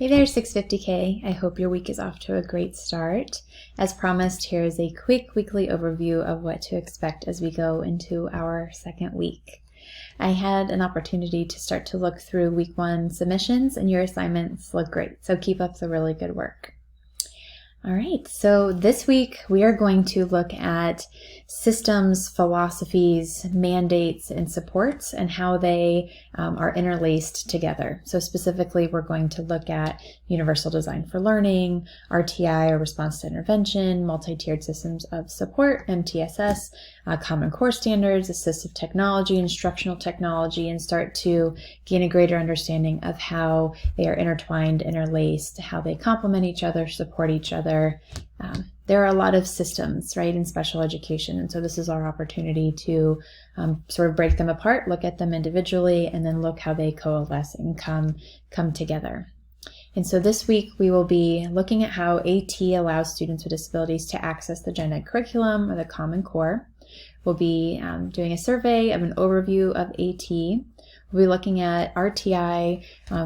Hey there, 650K. I hope your week is off to a great start. As promised, here is a quick weekly overview of what to expect as we go into our second week. I had an opportunity to start to look through week 1 submissions, and your assignments look great, so keep up the really good work. All right, so this week we are going to look at systems, philosophies, mandates, and supports and how they are interlaced together. So specifically, we're going to look at Universal Design for Learning, RTI or Response to Intervention, Multi-Tiered Systems of Support, MTSS, Common Core Standards, Assistive Technology, Instructional Technology, and start to gain a greater understanding of how they are intertwined, interlaced, how they complement each other, support each other. There are a lot of systems, right, in special education, and so this is our opportunity to sort of break them apart, look at them individually, and then look how they coalesce and come together. And so this week we will be looking at how AT allows students with disabilities to access the gen ed curriculum or the Common Core. We'll be doing a survey of an overview of AT. We'll be looking at RTI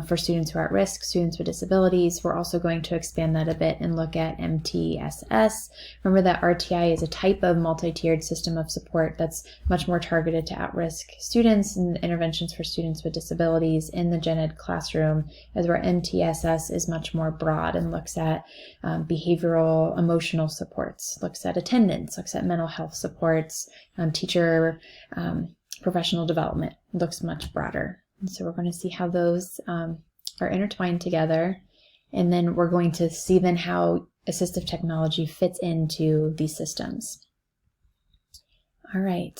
for students who are at risk, students with disabilities. We're also going to expand that a bit and look at MTSS. Remember that RTI is a type of multi-tiered system of support that's much more targeted to at-risk students and interventions for students with disabilities in the gen ed classroom, as where MTSS is much more broad and looks at behavioral, emotional supports, looks at attendance, looks at mental health supports, teacher professional development, looks much broader. And so we're going to see how those are intertwined together. And then we're going to see then how assistive technology fits into these systems. All right.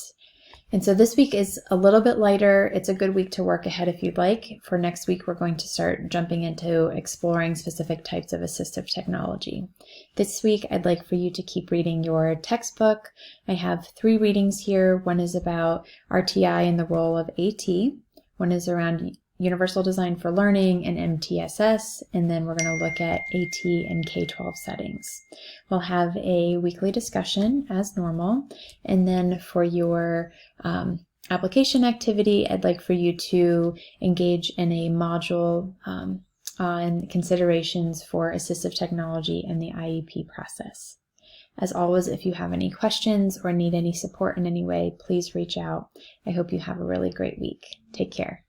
And so this week is a little bit lighter. It's a good week to work ahead if you'd like. For next week, we're going to start jumping into exploring specific types of assistive technology. This week, I'd like for you to keep reading your textbook. I have 3 readings here. One is about RTI and the role of AT. One is around Universal Design for Learning and MTSS, and then we're going to look at AT and K-12 settings. We'll have a weekly discussion as normal, and then for your application activity, I'd like for you to engage in a module on considerations for assistive technology and the IEP process. As always, if you have any questions or need any support in any way, please reach out. I hope you have a really great week. Take care.